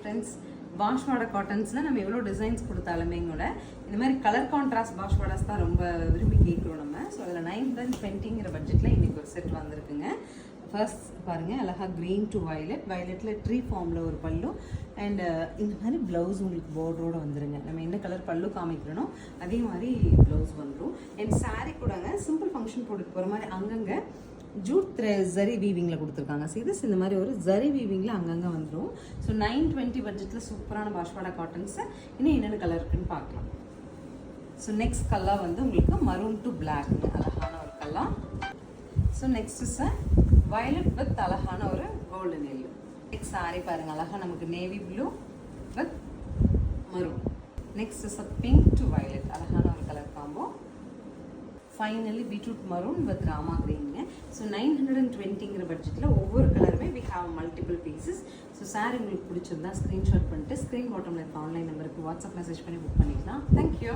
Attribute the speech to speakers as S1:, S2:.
S1: Friends, பாஷ்வாடா காட்டன்ஸ்னால் நம்ம எவ்வளோ designs கொடுத்தாலுமே கூட இந்த மாதிரி கலர் கான்ட்ராஸ்ட் பாஷ்வாடாஸ் தான் ரொம்ப விரும்பி கேட்குறோம் நம்ம. ஸோ அதில் 920ங்கிற பட்ஜெட்டில் இன்றைக்கி ஒரு செட் வந்திருக்குங்க. ஃபர்ஸ்ட் பாருங்கள், அழகாக க்ரீன் டு வயலட், வயலட்டில் ட்ரீ ஃபார்மில் ஒரு பல்லு அண்ட் இந்த மாதிரி ப்ளவுஸ் உங்களுக்கு பார்டரோடு வந்துருங்க. நம்ம என்ன கலர் பல்லு காமிக்கிறோனோ அதே மாதிரி ப்ளவுஸ் வந்துடும். அண்ட் சாரீ கூடங்க சிம்பிள் ஃபங்க்ஷன் போட்டுட்டு போகிற மாதிரி அங்கங்கே ஜூட் ஜரி வீவிங்கில் கொடுத்துருக்காங்க. சீதஸ் இந்த மாதிரி ஒரு ஜரி வீவிங்கில் அங்கங்கே வந்துடும். ஸோ 920 பட்ஜெட்டில் சூப்பரான பாஷ்வாடா காட்டன்ஸை இன்னும் என்னென்ன கலர் இருக்குன்னு பார்க்கலாம். ஸோ நெக்ஸ்ட் கலர் வந்து உங்களுக்கு மரூன் டு பிளாக்ங்க, அழகான ஒரு colour. So next is violet with அழகான ஒரு கோல்டன் எல்லோ. நெக்ஸ்ட் சாரி பாருங்கள், அழகாக நமக்கு navy blue with maroon. Next is pink to violet, அழகான ஒரு colour combo. Finally beetroot maroon with Rama கிரீனுங்க. ஸோ 920ங்கிற பட்ஜெட்டில் ஒவ்வொரு கலருமே we have multiple pieces. So sari உங்களுக்கு பிடிச்சிருந்தா ஸ்க்ரீன்ஷாட் பண்ணிட்டு ஸ்க்ரீன் பாட்டமில் இருக்க ஆன்லைன் நம்பருக்கு வாட்ஸ்அப் மெசேஜ் பண்ணி புக் பண்ணிக்கலாம். தேங்க்யூ.